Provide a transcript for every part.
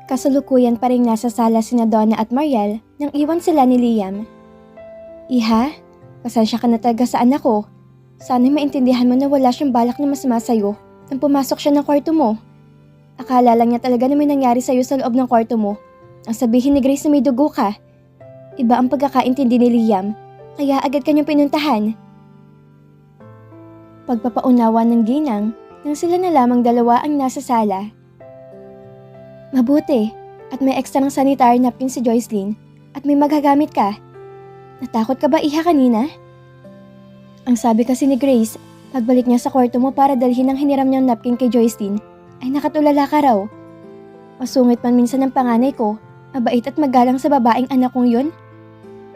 Kasalukuyan pa rin nasa sala sina Donna at Mariel nang iwan sila ni Liam. Iha, pasensya ka na talaga sa anak ko. Sana'y maintindihan mo na wala siyang balak na masama sa'yo nang pumasok siya ng kwarto mo. Akala lang niya talaga na may nangyari sa'yo sa loob ng kwarto mo. Ang sabihin ni Grace na may dugo ka. Iba ang pagkakaintindi ni Liam, kaya agad kanyang pinuntahan. Pagpapaunawa ng ginang nang sila na lamang dalawa ang nasa sala. Mabuti, at may extra ng sanitary napkin si Joycelyn at may magagamit ka. Natakot ka ba iha kanina? Ang sabi kasi ni Grace, pagbalik niya sa kwarto mo para dalhin ang hiniram niyang napkin kay Joycelyn, ay nakatulala ka raw. Masungit man minsan ang panganay ko, mabait at magalang sa babaeng anak kong yun.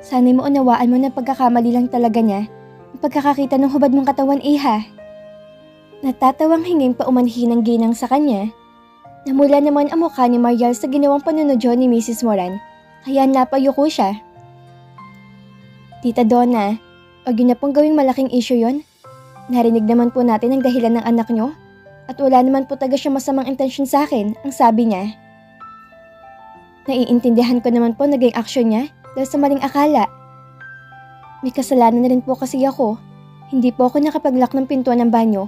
Sana'y maunawaan mo na pagkakamali lang talaga niya ang pagkakakita ng hubad mong katawan iha. Natatawang hinging paumanhin ng ginang sa kanya. Namula naman ang mukha ni Mariel sa ginawang panunodyo ni Mrs. Moran, kaya napayuko siya. Tita Donna, wag yun na pong gawing malaking issue yon. Narinig naman po natin ang dahilan ng anak nyo, at wala naman po taga siya masamang intensyon sa akin, ang sabi niya. Naiintindihan ko naman po naging aksyon niya dahil sa maling akala. May kasalanan na rin po kasi ako. Hindi po ako nakapaglock ng pintuan ng banyo.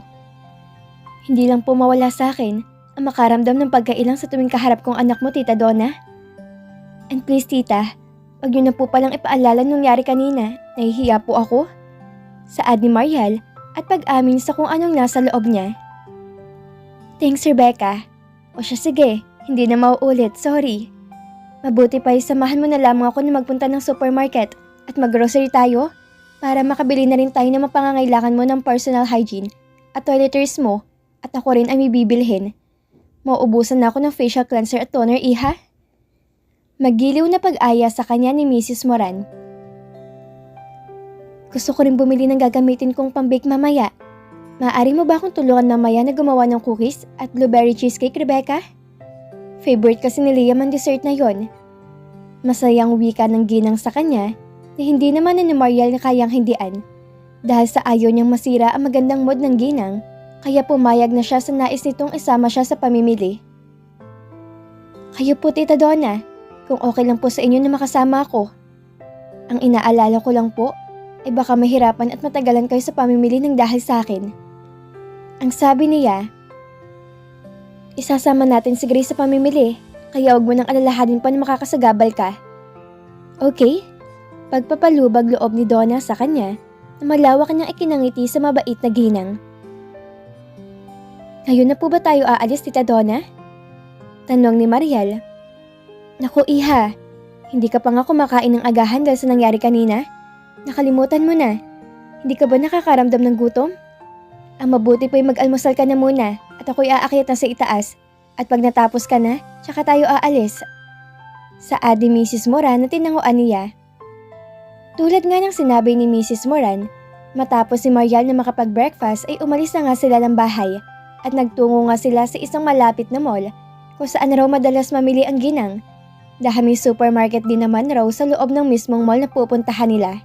Hindi lang po mawala sa akin ang makaramdam ng pagkailang sa tuwing kaharap kong anak mo, Tita Donna. And please, Tita, wag niyo na po palang ipaalala nung nangyari kanina. Nahihiya po ako. Saad ni Mariel at pag-amin sa kung anong nasa loob niya. Thanks, Rebecca. O siya, sige, hindi na mauulit, sorry. Mabuti pa samahan mo na lamang ako na magpunta ng supermarket at mag-grocery tayo para makabili na rin tayo ng mapangangailangan mo ng personal hygiene at toiletries mo at ako rin ay may bibilhin. Mauubusan na ako ng facial cleanser at toner, iha. Maggiliw na pag-aya sa kanya ni Mrs. Moran. Gusto ko rin bumili ng gagamitin kong pambake mamaya. Maaari mo ba akong tulungan mamaya na gumawa ng cookies at blueberry cheesecake, Rebecca? Favorite kasi ni Liam ang dessert na yon. Masayang wika ng ginang sa kanya na hindi naman ni Mariel na kayang hindian. Dahil sa ayaw niyang masira ang magandang mood ng ginang, kaya pumayag na siya sa nais nitong isama siya sa pamimili. Kayo po, Tita Donna, kung okay lang po sa inyo na makasama ako. Ang inaalala ko lang po ay baka mahirapan at matagalan kayo sa pamimili ng dahil sa akin. Ang sabi niya, isasama natin si Grace sa pamimili, kaya huwag mo nang alalahanin pa na makakasagabal ka. Okay? Pagpapalubag loob ni Donna sa kanya na malawak niyang ikinangiti sa mabait na ginang. Ngayon na po ba tayo aalis, Tita Donna? Tanong ni Mariel. Naku, iha, hindi ka pa nga kumakain ng agahan dahil sa nangyari kanina? Nakalimutan mo na. Hindi ka ba nakakaramdam ng gutom? Ang mabuti po'y mag-almusal ka na muna at ako'y aakyat na sa itaas. At pag natapos ka na, tsaka tayo aalis. Saad ni Mrs. Moran na tinanguan niya. Tulad nga ng sinabi ni Mrs. Moran, matapos si Mariel na makapag-breakfast ay umalis na nga sila ng bahay at nagtungo nga sila sa isang malapit na mall kung saan raw madalas mamili ang ginang. Dahil may supermarket din naman raw sa loob ng mismong mall na pupuntahan nila.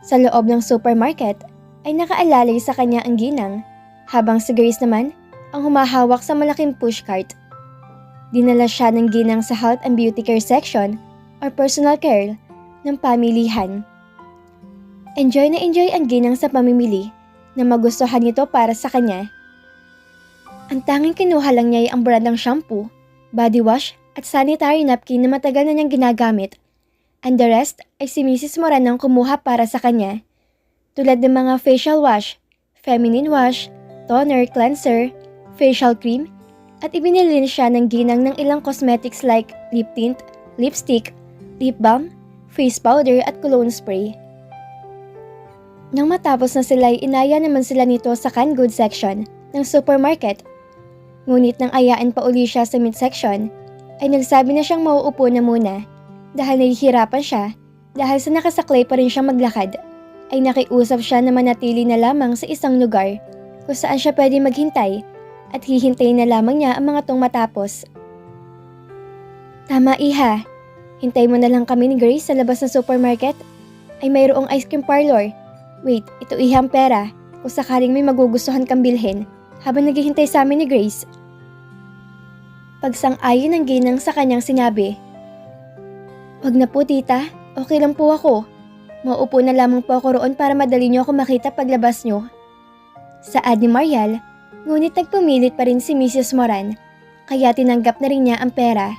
Sa loob ng supermarket ay nakaalalay sa kanya ang ginang, habang si Grace naman ang humahawak sa malaking pushcart. Dinala siya ng ginang sa health and beauty care section or personal care ng pamilihan. Enjoy na enjoy ang ginang sa pamimili na magustuhan nito para sa kanya. Ang tanging kinuha lang niya ay ang brandang shampoo, body wash at sanitary napkin na matagal na niyang ginagamit. And the rest ay si Mrs. Moran ang kumuha para sa kanya. Tulad ng mga facial wash, feminine wash, toner, cleanser, facial cream, at ibinili siya ng ginang ng ilang cosmetics like lip tint, lipstick, lip balm, face powder at cologne spray. Nang matapos na sila ay inaya naman sila nito sa canned goods section ng supermarket. Ngunit nang ayaan pa uli siya sa meat section, ay nagsabi na siyang mauupo na muna dahil nahihirapan siya dahil sa nakasaklay pa rin siyang maglakad. Ay nakiusap siya na manatili na lamang sa isang lugar kung saan siya pwede maghintay at hihintayin na lamang niya ang mga tong matapos. Tama, iha. Hintay mo na lang kami ni Grace sa labas ng supermarket. Ay mayroong ice cream parlor. Wait, ito iha ang pera kung sakaling may magugustuhan kang bilhin habang naghihintay sa amin ni Grace. Pagsang-ayon ng ginang sa kanyang sinabi. Wag na po tita, okay lang po ako. Mauupo na lamang po ako roon para madali niyo ako makita paglabas niyo. Saad ni Mariel, ngunit nagpumilit pa rin si Mrs. Moran, kaya tinanggap na rin niya ang pera.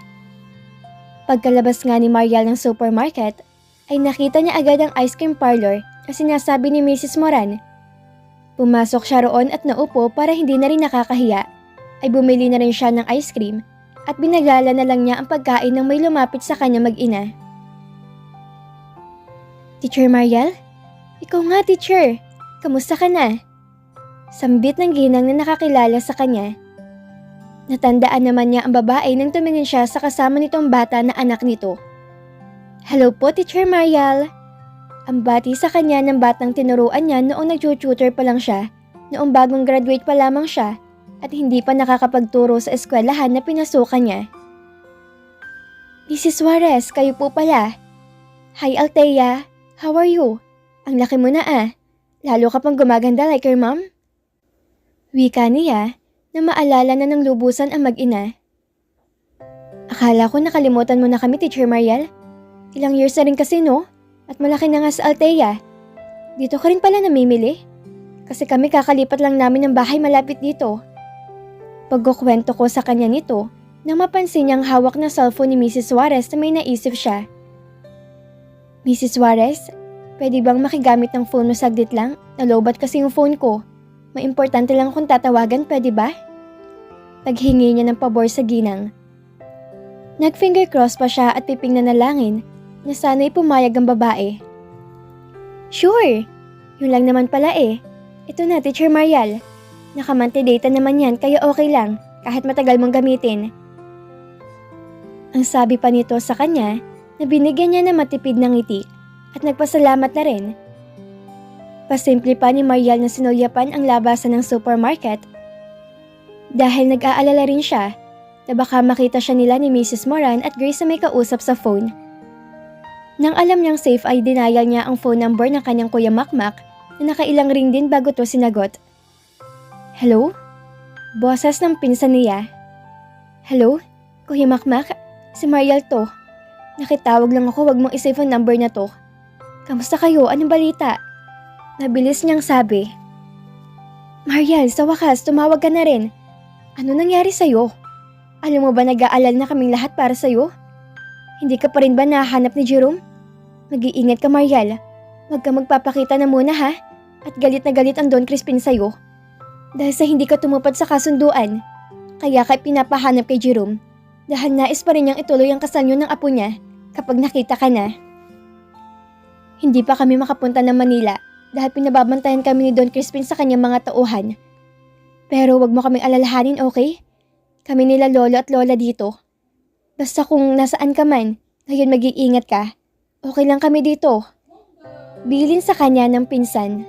Pagkalabas nga ni Mariel ng supermarket, ay nakita niya agad ang ice cream parlor na sinasabi ni Mrs. Moran. Pumasok siya roon at naupo para hindi na rin nakakahiya, ay bumili na rin siya ng ice cream at binagala na lang niya ang pagkain nang may lumapit sa kanya mag-ina. Teacher Mariel? Ikaw nga teacher, kamusta ka na? Sambit ng ginang na nakakilala sa kanya. Natandaan naman niya ang babae nang tumingin siya sa kasama nitong bata na anak nito. Hello po Teacher Mariel. Ang bati sa kanya ng batang tinuruan niya noong nag-tutor pa lang siya, noong bagong graduate pa lamang siya at hindi pa nakakapagturo sa eskwelahan na pinasukan niya. Mrs. Suarez, kayo po pala. Hi Althea, how are you? Ang laki mo na lalo ka pang gumaganda like your mom. Wika niya na maalala na ng lubusan ang mag-ina. Akala ko nakalimutan mo na kami Teacher Mariel. Ilang years na rin kasi no? At malaki na nga sa Althea. Dito ka rin pala namimili? Kasi kami kakalipat lang namin ng bahay malapit dito. Pagkukwento ko sa kanya nito, nang mapansin niyang hawak na cellphone ni Mrs. Suarez na may naisip siya. Mrs. Suarez, pwede bang makigamit ng phone mo saglit lang? Nalobat kasi yung phone ko. May importante lang kung tatawagan, pwede ba? Paghingi niya ng pabor sa ginang. Nag-finger cross pa siya at piping na nalangin na sana'y pumayag ang babae. Sure! Yun lang naman pala Ito na, Teacher Mariel. Nakamonthly data naman yan kaya okay lang kahit matagal mong gamitin. Ang sabi pa nito sa kanya na binigyan niya ng matipid ng ngiti at nagpasalamat na rin. Pasimple pa ni Mariel na sinulyapan ang labasan ng supermarket dahil nag-aalala rin siya na baka makita siya nila ni Mrs. Moran at Grace na may kausap sa phone. Nang alam niyang safe ay denial niya ang phone number ng kanyang Kuya Makmak na nakailang ring din bago to sinagot. Hello? Boses ng pinsan niya. Hello? Kuya Makmak? Si Mariel to. Nakitawag lang ako, wag mong isave ang number na to. Kamusta kayo? Anong balita? Nabilis niyang sabi. Mariel, sa wakas, tumawag ka na rin. Ano nangyari sa'yo? Alam mo ba nag-aalala na kaming lahat para sa'yo? Hindi ka pa rin ba nahanap ni Jerome? Mag-iingat ka Mariel. Huwag ka magpapakita na muna ha? At galit na galit ang Don Crispin sa'yo. Dahil sa hindi ka tumupad sa kasunduan. Kaya ka pinapahanap kay Jerome. Dahil nais pa rin niyang ituloy ang kasal niyo ng apo niya kapag nakita ka na. Hindi pa kami makapunta ng Manila dahil pinababantayan kami ni Don Crispin sa kanyang mga tauhan. Pero wag mo kaming alalahanin, okay? Kami nila lolo at lola dito. Basta kung nasaan ka man, ngayon mag-iingat ka. Okay lang kami dito. Bilin sa kanya ng pinsan.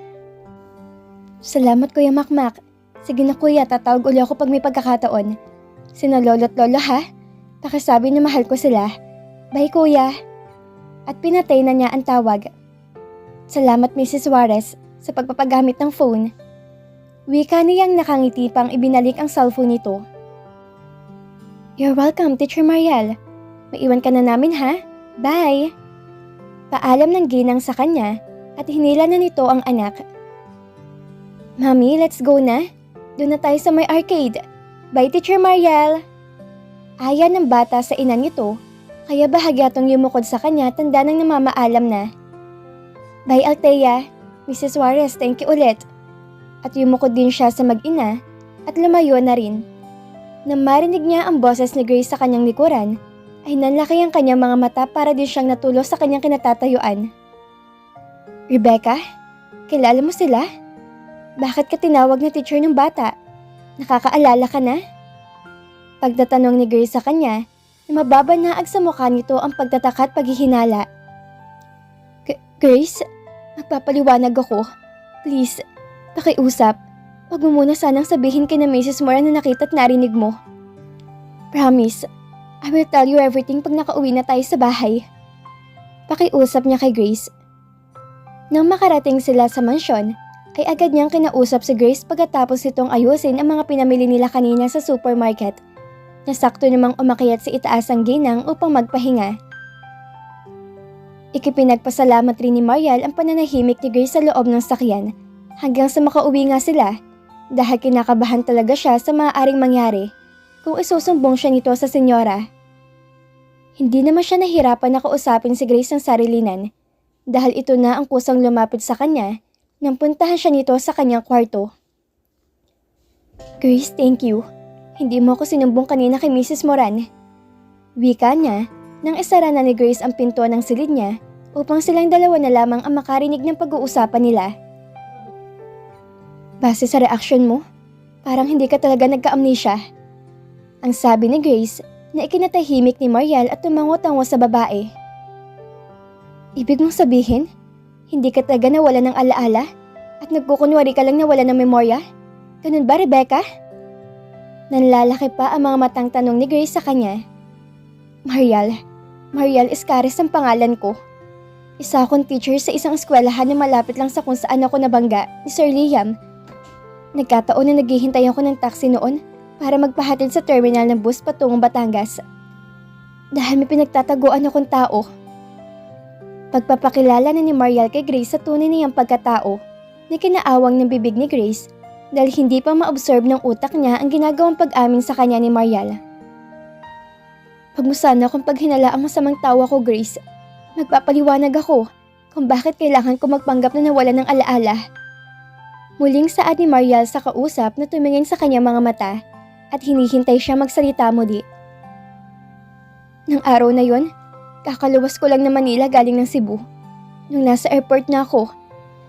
Salamat Kuya Makmak. Sige na kuya, tatawag uli ako pag may pagkakataon. Sina lolo at lola ha? Pakisabi na mahal ko sila. Bye kuya. At pinatay na niya ang tawag. Salamat Mrs. Suarez sa pagpapagamit ng phone. Wika niyang nakangiti pang ibinalik ang cellphone nito. You're welcome, Teacher Mariel. Maiwan ka na namin ha? Bye! Paalam ng ginang sa kanya at hinila na nito ang anak. Mami, let's go na. Doon na tayo sa may arcade. Bye, Teacher Mariel! Aya ng bata sa ina nito, kaya bahagyatong yumukod sa kanya tanda ng namamaalam na. Bye, Althea. Mrs. Suarez, thank you ulit. At yumukod din siya sa mag-ina at lumayo na rin. Nang marinig niya ang boses ni Grace sa kanyang likuran, ay nanlaki ang kanyang mga mata para din siyang natulo sa kanyang kinatatayuan. Rebecca, kilala mo sila? Bakit ka tinawag na teacher ng bata? Nakakaalala ka na? Pagtatanong ni Grace sa kanya, na mababanaag sa mukha nito ang pagtataka at paghihinala. Grace, magpapaliwanag ako. Please, pakiusap. Huwag mo muna sanang sabihin kay na Mrs. Moran na nakita at narinig mo. Promise, I will tell you everything pag nakauwi na tayo sa bahay. Pakiusap niya kay Grace. Nang makarating sila sa mansyon, ay agad niyang kinausap si Grace pagkatapos itong ayusin ang mga pinamili nila kanina sa supermarket Nasakto namang umakyat sa itaas ang ginang upang magpahinga. Ikipinagpasalamat rin ni Mariel ang pananahimik ni Grace sa loob ng sakyan hanggang sa makauwi nga sila dahil kinakabahan talaga siya sa maaaring mangyari kung isusumbong siya nito sa senyora. Hindi naman siya nahirapan na kausapin si Grace ng sarilinan dahil ito na ang kusang lumapit sa kanya nang puntahan siya nito sa kanyang kwarto. Grace, thank you. Hindi mo ako sinumbong kanina kay Mrs. Moran. Wika niya nang isara na ni Grace ang pinto ng silid niya upang silang dalawa na lamang ang makarinig ng pag-uusapan nila. Base sa reaksyon mo, parang hindi ka talaga nagka-amnesia. Ang sabi ni Grace na ikinatahimik ni Mariel at tumango-tango sa babae. Ibig mong sabihin, hindi ka talaga nawala ng alaala at nagkukunwari ka lang nawala ng memorya? Ganun ba, Rebecca? Nanlalaki pa ang mga matang tanong ni Grace sa kanya. Mariel Escares ang pangalan ko. Isa akong teacher sa isang eskwelahan na malapit lang sa kung saan ako nabangga ni Sir Liam. Nagkataon na naghihintay ako ng taxi noon para magpahatid sa terminal ng bus patungong Batangas. Dahil may pinagtataguan akong tao. Pagpapakilala na ni Mariel kay Grace sa tunay niyang pagkatao na kinaawang ng bibig ni Grace dahil hindi pa ma-observe ng utak niya ang ginagawang pag-amin sa kanya ni Mariel. Pag mo sana kung paghinala ang masamang tawa ko, Grace, magpapaliwanag ako kung bakit kailangan ko magpanggap na nawala ng alaala. Muling saad ni Mariel sa kausap na tumingin sa kanyang mga mata at hinihintay siya magsalita muli. Nang araw na yon, kakaluwas ko lang ng Manila galing ng Cebu. Nung nasa airport na ako,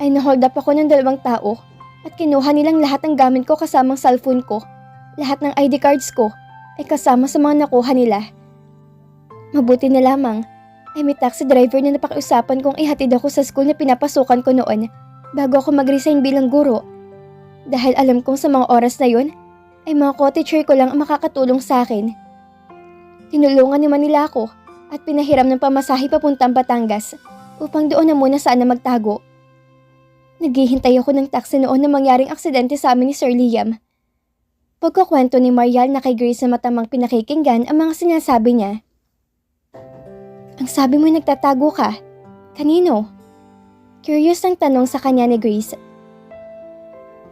ay nahold up ako ng 2 tao at kinuha nilang lahat ng gamit ko kasamang cellphone ko. Lahat ng ID cards ko ay kasama sa mga nakuha nila. Mabuti na lamang ay may taxi driver na napakiusapan kong ihatid ako sa school na pinapasukan ko noon bago ako mag-resign bilang guro. Dahil alam kong sa mga oras na yon ay mga co-teacher ko lang ang makakatulong sa akin. Tinulungan naman nila ako at pinahiram ng pamasahe papuntang Batangas upang doon na muna sana magtago. Naghihintay ako ng taxi noon na mangyaring aksidente sa amin ni Sir Liam. Pagkukwento ni Mariel na kay Grace na matamang pinakikinggan ang mga sinasabi niya. Ang sabi mo'y nagtatago ka. Kanino? Curious ang tanong sa kanya ni Grace.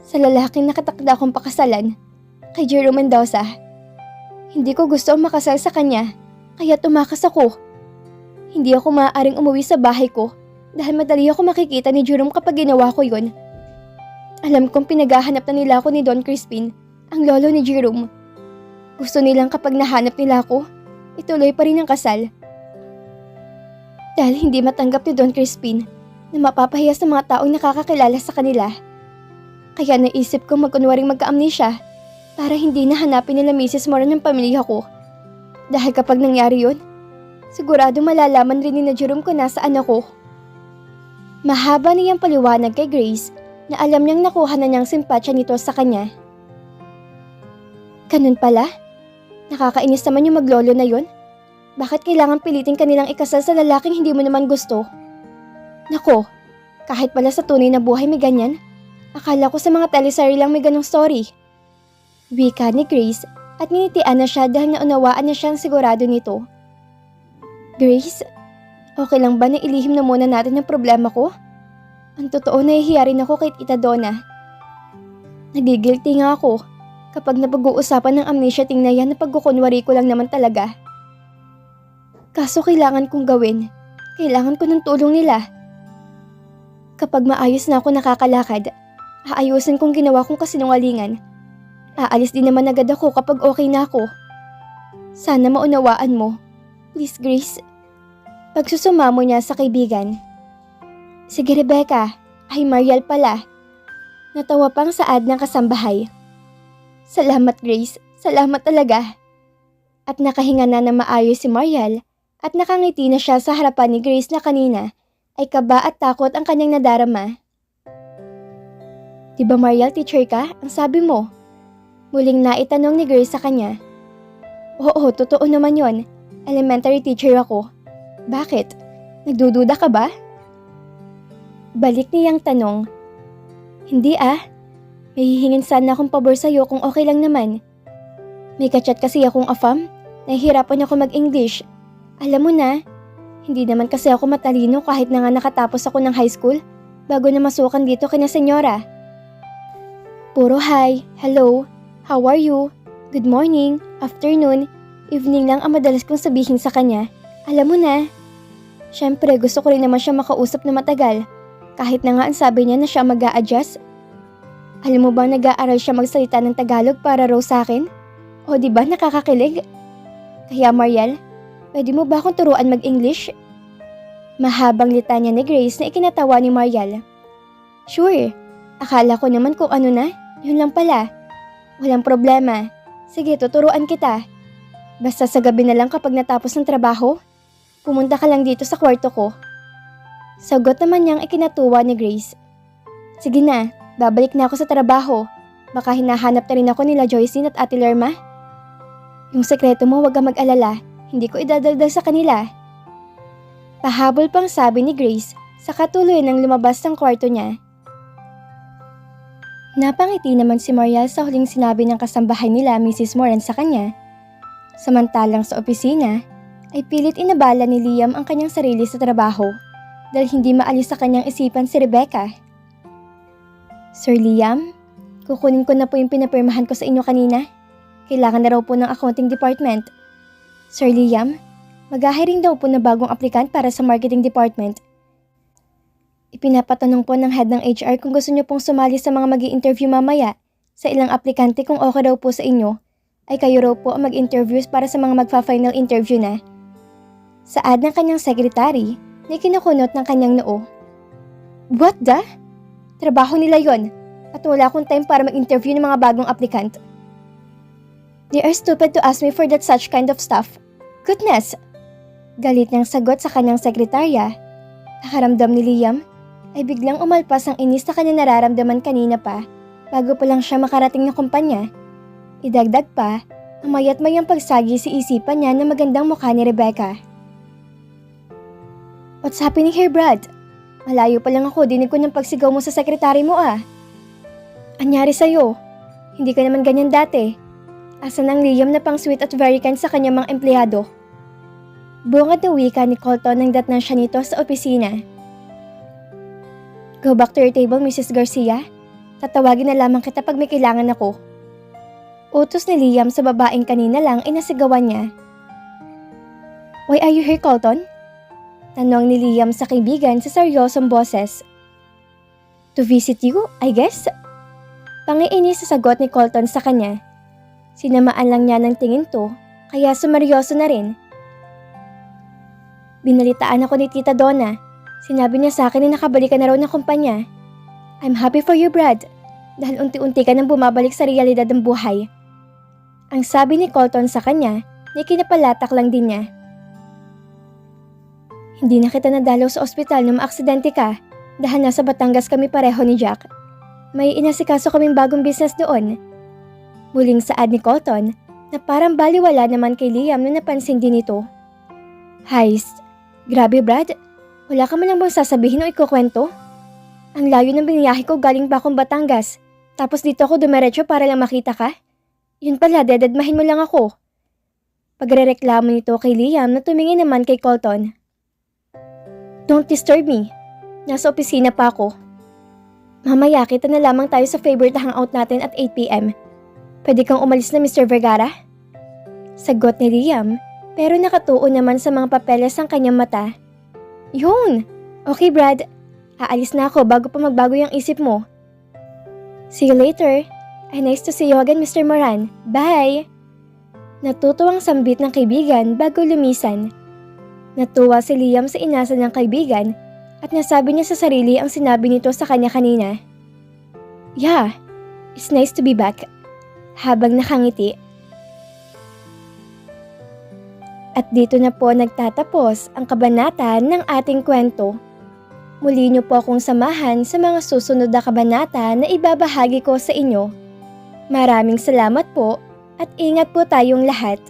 Sa lalaking nakatakda akong pakasalan, kay Jerome Mendoza. Hindi ko gusto ang makasal sa kanya, kaya tumakas ako. Hindi ako maaaring umuwi sa bahay ko dahil madali ako makikita ni Jerome kapag ginawa ko yun. Alam kong pinaghahanap na nila ako ni Don Crispin, ang lolo ni Jerome. Gusto nilang kapag nahanap nila ako, ituloy pa rin ang kasal. Dahil hindi matanggap ni Don Crispin na mapapahiya sa mga taong nakakakilala sa kanila. Kaya naisip ko magkunwaring magka-amnesia para hindi nahanapin nila Mrs. Moran ng pamilya ko. Dahil kapag nangyari yun, sigurado malalaman rin ni na Jerome kung nasaan ako. Mahaba niyang paliwanag kay Grace na alam niyang nakuha na niyang simpatsya nito sa kanya. Ganun pala? Nakakainis naman yung maglolo na yun. Bakit kailangan pilitin kanilang ikasal sa lalaking hindi mo naman gusto? Nako, kahit pala sa tunay na buhay may ganyan, akala ko sa mga teleserye lang may ganong story. Wika ni Grace at ninitian na siya dahil naunawaan na siyang sigurado nito. Grace, okay lang ba na ilihim na muna natin ang problema ko? Ang totoo, nahihiya rin ako kay Tita Donna. Nagigilty nga ako kapag napag-uusapan ng amnesia ting na yan na pagkukunwari ko lang naman talaga. Kaso kailangan kong gawin. Kailangan ko ng tulong nila. Kapag maayos na ako nakakalakad, aayusin kong ginawa kong kasinungalingan. Aalis din naman agad ako kapag okay na ako. Sana maunawaan mo. Please, Grace. Pagsusumamo niya sa kaibigan. Sige, Rebecca. Ay, Mariel pala. Natawa pang saad ng kasambahay. Salamat, Grace. Salamat talaga. At nakahinga na maayos si Mariel at nakangiti na siya sa harapan ni Grace na kanina ay kaba at takot ang kanyang nadarama. Diba Mariel, teacher ka? Ang sabi mo. Muling naitanong ni Grace sa kanya. Oo, totoo naman yon. Elementary teacher ako. Bakit? Nagdududa ka ba? Balik niyang tanong. Hindi ah. May hihingin sana akong pabor sa'yo kung okay lang naman. May kachat kasi akong afam. Nahihirapan ako mag-English. Alam mo na, hindi naman kasi ako matalino kahit na nga nakatapos ako ng high school bago na masukan dito kina senyora. Puro hi, hello, how are you, good morning, afternoon, evening lang ang madalas kong sabihin sa kanya. Alam mo na. Siyempre gusto ko rin naman siya makausap na matagal kahit na nga ang sabi niya na siya mag-a-adjust. Alam mo ba nag-aaral siya magsalita ng Tagalog para raw sa akin? O diba nakakakilig? Kaya Mariel, pwede mo ba akong turuan mag-English? Mahabang litanya ni Grace na ikinatawa ni Mariel. Sure, akala ko naman kung ano na, yun lang pala. Walang problema, sige tuturuan kita. Basta sa gabi na lang kapag natapos ng trabaho, pumunta ka lang dito sa kwarto ko. Sagot naman niyang ikinatuwa ni Grace. Sige na, babalik na ako sa trabaho. Baka hinahanap na rin ako nila Joycine at Ate Lerma. Yung sekreto mo wag kang mag-alala, hindi ko idadaldal sa kanila. Pahabol pang sabi ni Grace sa katuloy ng lumabas ng kwarto niya. Napangiti naman si Mariel sa huling sinabi ng kasambahay nila Mrs. Moran sa kanya. Samantalang sa opisina, ay pilit inabala ni Liam ang kanyang sarili sa trabaho dahil hindi maalis sa kanyang isipan si Rebecca. Sir Liam, kukunin ko na po yung pinapirmahan ko sa inyo kanina. Kailangan na raw po ng accounting department. Sir Liam, mag-hiring daw po na bagong aplikant para sa marketing department. Ipinapatanong po ng head ng HR kung gusto niyo pong sumali sa mga mag-i-interview mamaya sa ilang aplikante kung okay raw po sa inyo, ay kayo raw po ang mag-interviews para sa mga magfa-final interview na. Sa ad ng kanyang secretary, na kinukunot ng kanyang noo. What the? Trabaho nila yon at wala akong time para mag-interview ng mga bagong aplikant. They are stupid to ask me for that such kind of stuff. Goodness! Galit niyang sagot sa kanyang sekretarya. Nakaramdam ni Liam ay biglang umalpas ang inis na kanya nararamdaman kanina pa bago pa lang siya makarating ng kumpanya. Idagdag pa, ang mayat-mayang pagsagi sa isipan niya na magandang mukha ni Rebecca. What's happening here, Brad? Malayo pa lang ako, dinig ko ng pagsigaw mo sa sekretary mo ah. Anyari sa'yo? Hindi ka naman ganyan dati. Asan ang Liam na pang sweet at very kind sa kanyang mga empleyado? Bungad na wika ni Colton nang datnan siya nito sa opisina. Go back to your table, Mrs. Garcia. Tatawagin na lamang kita pag may kailangan ako. Utos ni Liam sa babaeng kanina lang ay nasigawan niya. Why are you here, Colton? Tanong ni Liam sa kaibigan sa seryosong boses. To visit you, I guess? Pangiinis sa sagot ni Colton sa kanya. Sinamaan lang niya ng tingin to, kaya sumeryoso na rin. Binalitaan ako ni Tita Donna. Sinabi niya sa akin na nakabalikan na raw ng kumpanya. I'm happy for you, Brad, dahil unti-unti ka nang bumabalik sa realidad ng buhay. Ang sabi ni Colton sa kanya, na kinapalatak lang din niya. Hindi na kita nadalaw sa ospital nung maaksidente ka dahil nasa Batangas kami pareho ni Jack. May inasikaso kaming bagong business doon. Muling saad ni Colton na parang baliwala naman kay Liam na napansin din ito. Heist, grabe Brad, wala ka man lang bang sasabihin o ikukwento? Ang layo ng biniyahe ko galing pa akong Batangas, tapos dito ako dumiretso para lang makita ka? Yun pala, dededmahin mo lang ako. Pagrereklamo nito kay Liam na tumingin naman kay Colton. Don't disturb me. Nasa opisina pa ako. Mamaya kita na lamang tayo sa favorite na hangout natin at 8 p.m. Pwede kang umalis na Mr. Vergara? Sagot ni Liam, pero nakatuon naman sa mga papeles ang kanyang mata. Yun! Okay Brad, aalis na ako bago pa magbago yung isip mo. See you later. Ay nice to see you again Mr. Moran. Bye! Natutuwang sambit ng kaibigan bago lumisan. Natuwa si Liam sa inasa ng kaibigan at nasabi niya sa sarili ang sinabi nito sa kanya kanina. Yeah, it's nice to be back. Habang nakangiti. At dito na po nagtatapos ang kabanata ng ating kwento. Muli niyo po akong samahan sa mga susunod na kabanata na ibabahagi ko sa inyo. Maraming salamat po at ingat po tayong lahat.